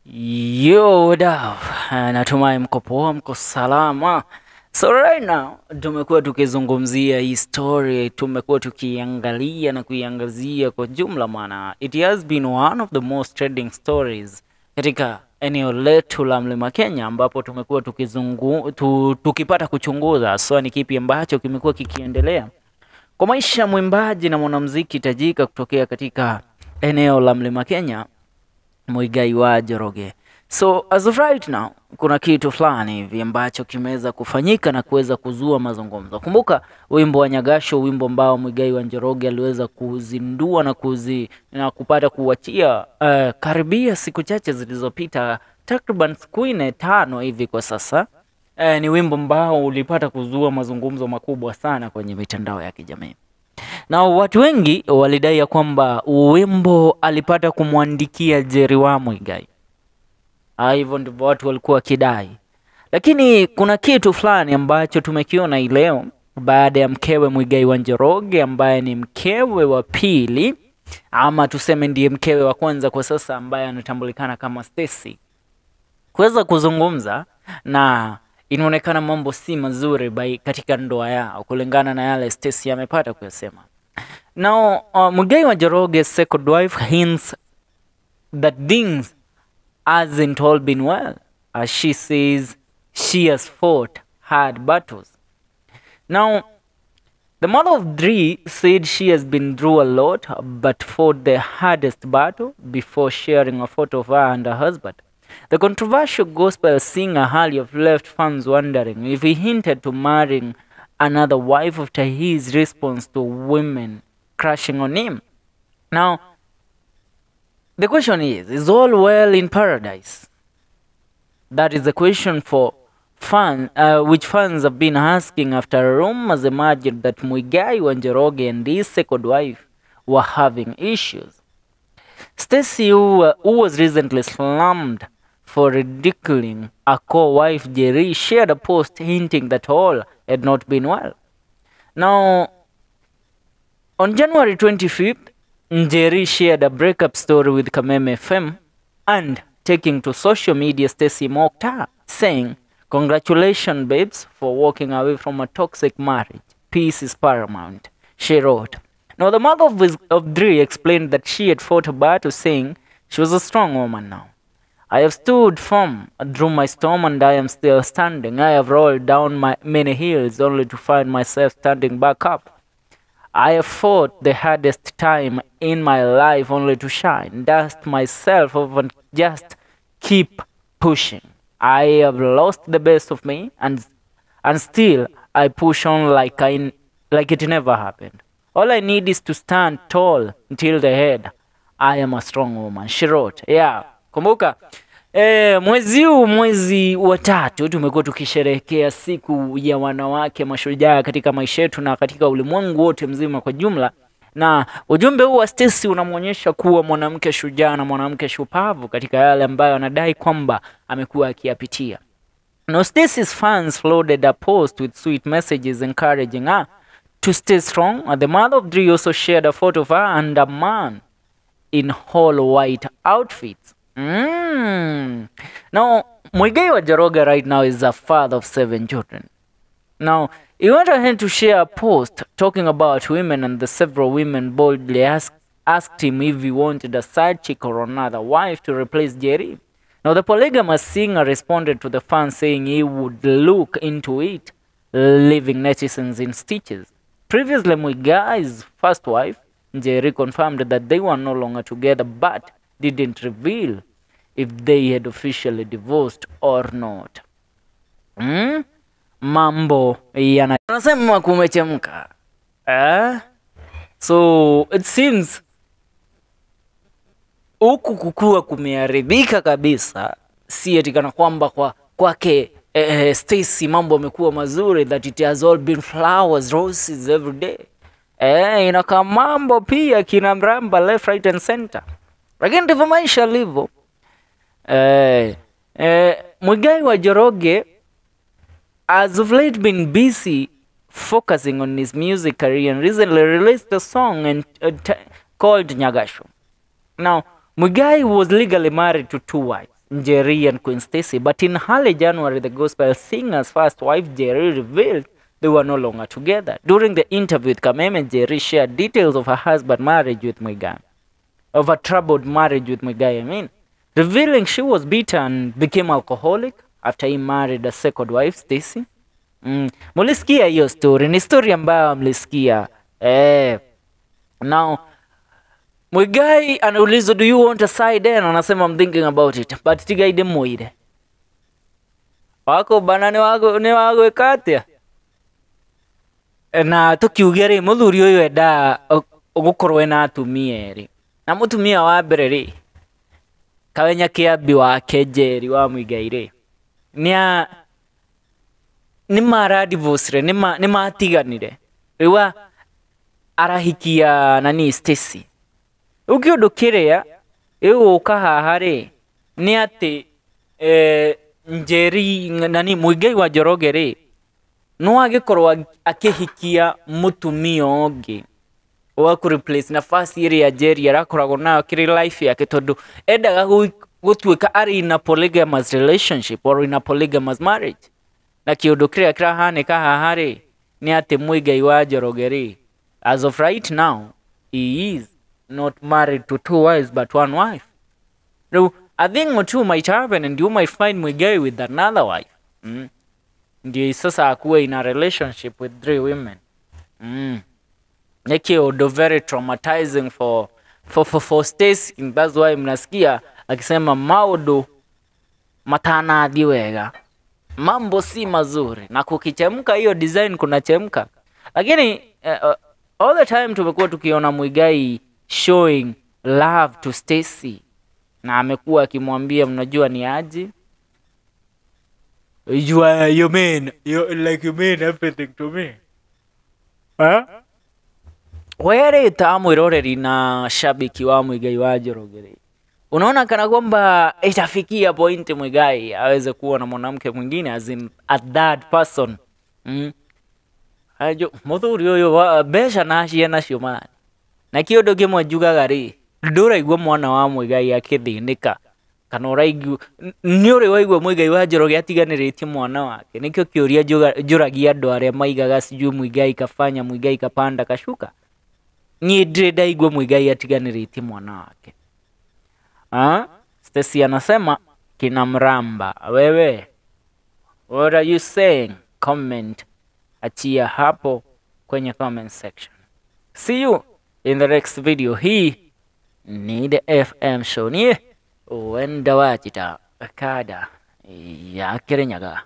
Yo, wadau, natumai mko poa, mko salama. So right now, tumekuwa tukizungumzia hii story, tumekuwa tukiangalia na kuiangazia kwa jumla maana. It has been one of the most trending stories katika eneo letu la Mlima Kenya ambapo tumekuwa tukipata kuchunguza so ni kipi ambacho kimekuwa kikiendelea kwa maisha ya mwimbaji na mwanamuziki tajika kutokea katika eneo la Mlima Kenya, Muigai wa Njoroge. So as of right now, kuna kitu fulani hivi ambacho kimeweza kufanyika na kuweza kuzua mazungumzo. Kumbuka wimbo wa Nyagacú, wimbo ambao Muigai wa Njoroge aliweza kuzindua na kupata kuachia karibia siku chache zilizopita, takriban siku 4-5 hivi kwa sasa. Ni wimbo ambao ulipata kuzua mazungumzo makubwa sana kwenye mitandao ya kijamii. Na watu wengi walidai ya kwamba wimbo alipata kumwandikia Jerry wa Muigai. Hivyo ndivyo watu walikuwa kidai. Lakini kuna kitu fulani ambacho tumekiona leo baada ya mkewe Muigai wa Njoroge ambaye ni mkewe wa pili ama tuseme ndiye mkewe wa kwanza kwa sasa ambaye anatambulikana kama STACEY kuweza kuzungumza, na inaonekana mambo si mazuri katika ndoa yao kulingana na yale STACEY amepata kuyasema. Now, Muigai wa Njoroge's second wife hints that things hasn't all been well, as she says she has fought hard battles. Now, the mother of three said she has been through a lot but fought the hardest battle before sharing a photo of her and her husband. The controversial gospel singer have left fans wondering if he hinted to marrying another wife after his response to women crashing on him. Now, the question is all well in paradise? That is the question for fans, which fans have been asking after rumors emerged that Muigai wa Njoroge and his second wife were having issues. STACEY, who was recently slammed for ridiculing a co-wife Keri, shared a post hinting that all had not been well. Now, on January 25th, Keri shared a breakup story with Kameme FM and, taking to social media, STACEY mocked her, saying, "Congratulations, babes, for walking away from a toxic marriage. Peace is paramount," she wrote. Now, the mother of three explained that she had fought a battle, saying she was a strong woman now. "I have stood firm through my storm and I am still standing. I have rolled down many hills only to find myself standing back up. I have fought the hardest time in my life only to shine, dust myself off and just keep pushing. I have lost the best of me and still I push on like it never happened. All I need is to stand tall until the head. I am a strong woman," she wrote. Yeah, kumbuka mwezi wa 3 tumekuwa tukisherehekea siku ya wanawake mashujaa katika maisha yetu na katika ulimwengu wote mzima kwa jumla, na ujumbe huu wa STACEY unamwonyesha kuwa mwanamke shujaa na mwanamke shupavu katika yale ambayo anadai kwamba amekuwa akiyapitia. Now, STACEY's fans flooded a post with sweet messages encouraging her to stay strong. The mother of three also shared a photo of her and a man in all white outfits. Now, Muigai wa Njoroge right now is a father of 7 children. Now, he went ahead to share a post talking about women, and the several women boldly asked him if he wanted a side chick or another wife to replace Keri. Now, the polygamous singer responded to the fans saying he would look into it, leaving netizens in stitches. Previously, Muigai's first wife, Keri, confirmed that they were no longer together but didn't reveal if they had officially divorced or not. Mambo yanasema kumechemka. So it seems huku kukua kumeharibika kabisa, si eti kana kwamba kwake STACEY mambo yamekuwa mazuri, that it has all been flowers, roses every day. Inaka mambo pia kina mramba left, right and center. Lakini ndivyo maisha livyo. Muigai wa Njoroge has of late been busy focusing on his music career and recently released a song called Nyagacú. Now, Muigai was legally married to 2 wives. Njeri and Queen Stacey. But in early January, the gospel singer's first wife, Njeri, revealed they were no longer together. During the interview with Kameme, Njeri shared details of her husband's marriage with Muigai. Of a troubled marriage with Muigai, revealing she was bitter and became alcoholic after he married a second wife, Stacey. Mulisikia hiyo story, ni story ambayo mlisikia. Now, Muigai anauliza, do you want a side? And anasema, I'm thinking about it. But tigaide moide. Wako banane wako ekatia. Na tukiugere muthuri uyu enda gukorwe na atumia eri. Na mutumia wa mbere ri Kawenya Kiambi wa Njeri wa Muigai ri ni mara divorce ni matiganire. Riwa arahikia nani Stacey. Ukiundu kiria uka haha ri ni ati Njeri nani Muigai wa Njoroge ri no agikorwa akihikia mutumia ongi wa ku replace nafasi iri ya Njeri arakoragwo nayo kiri life yake, tondu endaga gutuika ari in a polygamous relationship or in a polygamous marriage. Na kiundu kiria kirahanika haha ri ni ati Muigai wa Njoroge ri as of right now he is not married to two wives but one wife. So I think what you might happen and you might find Muigai with another wife. Ndiyo sasa akuwe in a relationship with 3 women. Kiundu very traumatizing for Stacey. That's why mnasikia akisema maundu matanathi wega, mambo si mazuri, na kukichemka hiyo design kunachemka. Lakini all the time tumekuwa tukiona Muigai showing love to Stacey, na amekuwa akimwambia mnajua ni aje, you mean everything to me. Where tamwiroreri na shabiki wa Muigai wa Njoroge, unaona kana kwamba itafikia point Muigai aweze kuwa na mwanamke mwingine, as in a third person. Ajo muthuri uyu besha nacio nacio man. Na kiundu kimwe njugaga ri nduraigua mwana wa Muigai akithinika kana uraigu ni uri waigua Muigai wa Njoroge atiganiritie mwana wake. Nikio kiuria njuragia andu aria maigaga siju Muigai kafanya, Muigai kapanda kashuka. Ni ndaigua Muigai atiganiritie mwana wake. Stacey anasema kinamramba. Wewe, what are you saying? Comment achia hapo kwenye comment section. See you in the next video. Hii ni The FM Show. Ni uenda wachita kada ya Keri Nyaga.